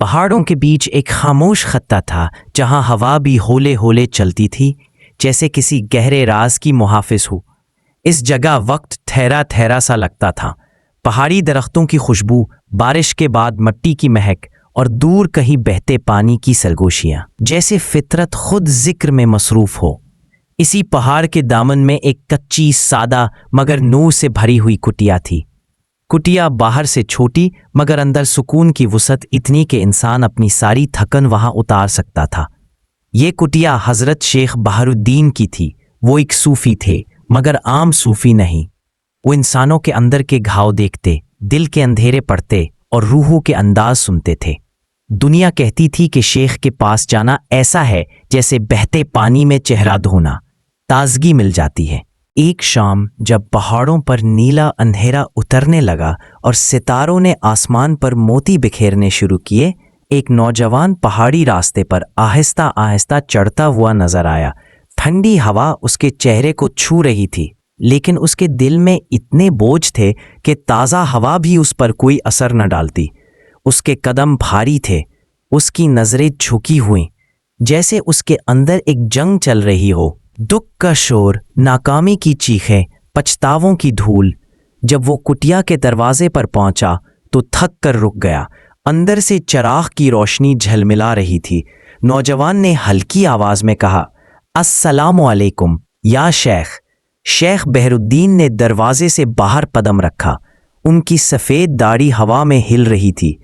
पहाड़ों के बीच एक खामोश खत्ता था जहां हवा भी होले होले चलती थी, जैसे किसी गहरे राज की मुहाफिज हो। इस जगह वक्त ठहरा ठहरा सा लगता था। पहाड़ी दरख्तों की खुशबू, बारिश के बाद मिट्टी की महक और दूर कहीं बहते पानी की सरगोशियां, जैसे फितरत खुद जिक्र में मसरूफ हो। इसी पहाड़ के दामन में एक कच्ची, सादा मगर नूर से भरी हुई कुटिया थी। कुटिया बाहर से छोटी मगर अंदर सुकून की वुसअत इतनी कि इंसान अपनी सारी थकन वहां उतार सकता था। ये कुटिया हजरत शेख बहारुद्दीन की थी। वो एक सूफी थे, मगर आम सूफी नहीं। वो इंसानों के अंदर के घाव देखते, दिल के अंधेरे पड़ते और रूहों के अंदाज सुनते थे। दुनिया कहती थी कि शेख के पास जाना ऐसा है जैसे बहते पानी में चेहरा धोना, ताजगी मिल जाती है। एक शाम जब पहाड़ों पर नीला अंधेरा उतरने लगा और सितारों ने आसमान पर मोती बिखेरने शुरू किए, एक नौजवान पहाड़ी रास्ते पर आहिस्ता आहिस्ता चढ़ता हुआ नजर आया। ठंडी हवा उसके चेहरे को छू रही थी, लेकिन उसके दिल में इतने बोझ थे कि ताज़ा हवा भी उस पर कोई असर न डालती। उसके कदम भारी थे, उसकी नजरें झुकी हुई, जैसे उसके अंदर एक जंग चल रही हो। दुख का शोर, नाकामी की चीखें, पछतावों की धूल। जब वो कुटिया के दरवाजे पर पहुंचा तो थक कर रुक गया। अंदर से चिराग की रोशनी झलमिला रही थी। नौजवान ने हल्की आवाज में कहा, अस्सलामु अलैकुम या शेख। शेख बहरुद्दीन ने दरवाजे से बाहर कदम रखा। उनकी सफ़ेद दाढ़ी हवा में हिल रही थी,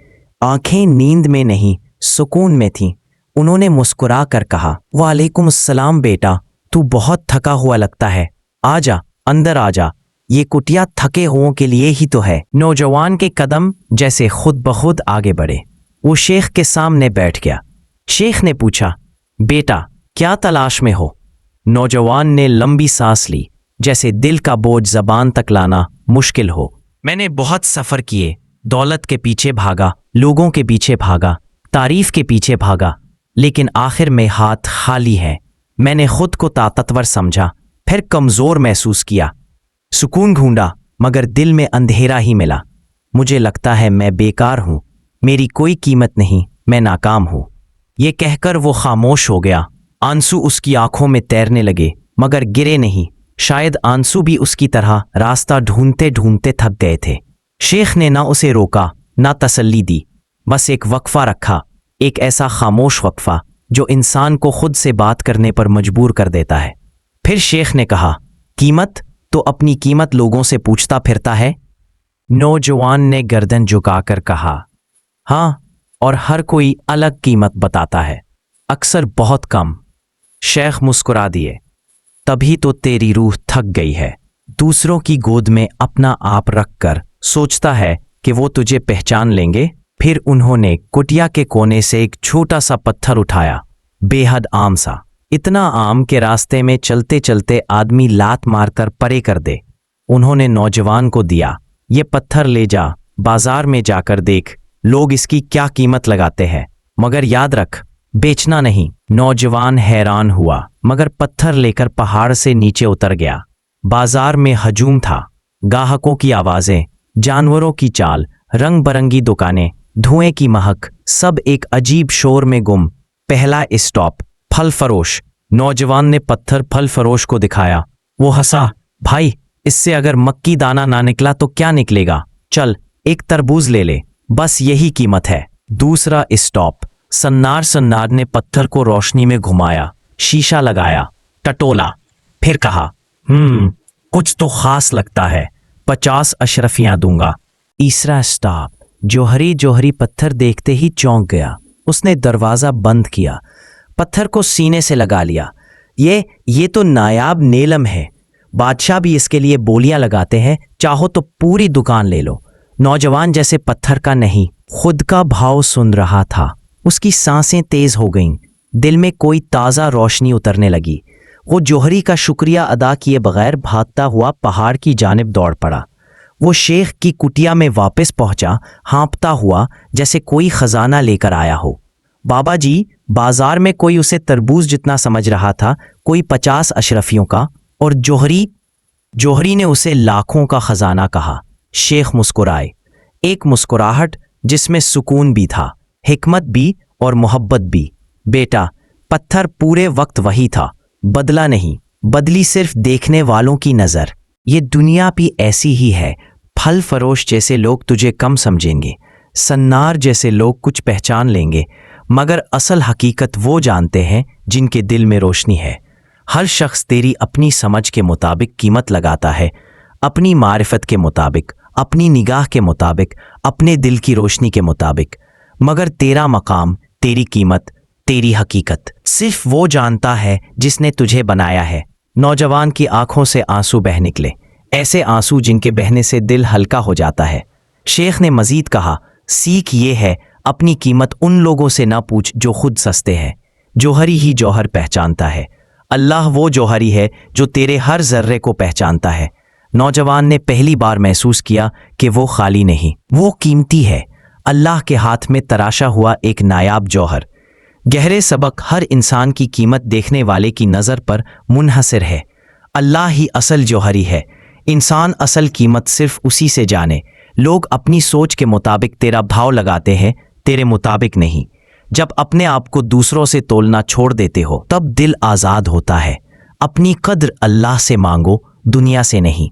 आंखें नींद में नहीं सुकून में थीं। उन्होंने मुस्कुरा कर कहा, वालेकुम अस्सलाम बेटा, तू बहुत थका हुआ लगता है। आजा, अंदर आजा, ये कुटिया थके हुओं के लिए ही तो है। नौजवान के कदम जैसे खुद बखुद आगे बढ़े। वो शेख के सामने बैठ गया। शेख ने पूछा, बेटा क्या तलाश में हो? नौजवान ने लंबी सांस ली, जैसे दिल का बोझ जबान तक लाना मुश्किल हो। मैंने बहुत सफ़र किए, दौलत के पीछे भागा, लोगों के पीछे भागा, तारीफ के पीछे भागा, लेकिन आखिर में हाथ खाली है। मैंने खुद को ताकतवर समझा, फिर कमज़ोर महसूस किया। सुकून ढूंढा, मगर दिल में अंधेरा ही मिला। मुझे लगता है मैं बेकार हूँ, मेरी कोई कीमत नहीं, मैं नाकाम हूँ। ये कहकर वो खामोश हो गया। आंसू उसकी आंखों में तैरने लगे, मगर गिरे नहीं। शायद आंसू भी उसकी तरह रास्ता ढूंढते ढूंढते थक गए थे। शेख ने ना उसे रोका, ना तसल्ली दी, बस एक वक्फा रखा, एक ऐसा खामोश वक्फा जो इंसान को खुद से बात करने पर मजबूर कर देता है। फिर शेख ने कहा, कीमत? तो अपनी कीमत लोगों से पूछता फिरता है? नौजवान ने गर्दन झुकाकर कहा, हाँ, और हर कोई अलग कीमत बताता है, अक्सर बहुत कम। शेख मुस्कुरा दिए, तभी तो तेरी रूह थक गई है। दूसरों की गोद में अपना आप रखकर सोचता है कि वो तुझे पहचान लेंगे। फिर उन्होंने कुटिया के कोने से एक छोटा सा पत्थर उठाया, बेहद आम सा, इतना आम के रास्ते में चलते चलते आदमी लात मारकर परे कर दे। उन्होंने नौजवान को दिया, ये पत्थर ले जा, बाजार में जाकर देख लोग इसकी क्या कीमत लगाते हैं, मगर याद रख, बेचना नहीं। नौजवान हैरान हुआ, मगर पत्थर लेकर पहाड़ से नीचे उतर गया। बाजार में हजूम था, गाहकों की आवाजें, जानवरों की चाल, रंग बरंगी दुकानें, धुएं की महक, सब एक अजीब शोर में गुम। पहला स्टॉप, फल फरोश। नौजवान ने पत्थर फल फरोश को दिखाया। वो हंसा, भाई इससे अगर मक्की दाना ना निकला तो क्या निकलेगा, चल एक तरबूज ले ले, बस यही कीमत है। दूसरा स्टॉप, सन्नार। सन्नार ने पत्थर को रोशनी में घुमाया, शीशा लगाया, टटोला, फिर कहा, कुछ तो खास लगता है, 50 अशरफियां दूंगा। तीसरा स्टॉप, जौहरी। जौहरी पत्थर देखते ही चौंक गया। उसने दरवाजा बंद किया, पत्थर को सीने से लगा लिया। ये तो नायाब नीलम है, बादशाह भी इसके लिए बोलियां लगाते हैं, चाहो तो पूरी दुकान ले लो। नौजवान जैसे पत्थर का नहीं, खुद का भाव सुन रहा था। उसकी सांसें तेज हो गईं, दिल में कोई ताज़ा रोशनी उतरने लगी। वो जौहरी का शुक्रिया अदा किए बगैर भागता हुआ पहाड़ की जानिब दौड़ पड़ा। वो शेख की कुटिया में वापस पहुंचा, हाँपता हुआ, जैसे कोई खजाना लेकर आया हो। बाबा जी, बाजार में कोई उसे तरबूज जितना समझ रहा था, कोई 50 अशरफियों का, और जौहरी ने उसे लाखों का खजाना कहा। शेख मुस्कुराए, एक मुस्कुराहट जिसमें सुकून भी था, हिकमत भी और मोहब्बत भी। बेटा, पत्थर पूरे वक्त वही था, बदला नहीं, बदली सिर्फ देखने वालों की नज़र। ये दुनिया भी ऐसी ही है। फल फरोश जैसे लोग तुझे कम समझेंगे, सन्नार जैसे लोग कुछ पहचान लेंगे, मगर असल हकीकत वो जानते हैं जिनके दिल में रोशनी है। हर शख्स तेरी अपनी समझ के मुताबिक कीमत लगाता है, अपनी मारिफत के मुताबिक, अपनी निगाह के मुताबिक, अपने दिल की रोशनी के मुताबिक। मगर तेरा मकाम, तेरी कीमत, तेरी हकीकत सिर्फ वो जानता है जिसने तुझे बनाया है। नौजवान की आंखों से आंसू बह निकले, ऐसे आंसू जिनके बहने से दिल हल्का हो जाता है। शेख ने मजीद कहा, सीख ये है, अपनी कीमत उन लोगों से ना पूछ जो खुद सस्ते हैं। जौहरी ही जौहर पहचानता है। अल्लाह वो जौहरी है जो तेरे हर जर्रे को पहचानता है। नौजवान ने पहली बार महसूस किया कि वो खाली नहीं, वो कीमती है, अल्लाह के हाथ में तराशा हुआ एक नायाब जौहर। गहरे सबक, हर इंसान की कीमत देखने वाले की नज़र पर मुनहसर है। अल्लाह ही असल जौहरी है। इंसान असल कीमत सिर्फ उसी से जाने। लोग अपनी सोच के मुताबिक तेरा भाव लगाते हैं, तेरे मुताबिक नहीं। जब अपने आप को दूसरों से तोलना छोड़ देते हो तब दिल आज़ाद होता है। अपनी कद्र अल्लाह से मांगो, दुनिया से नहीं।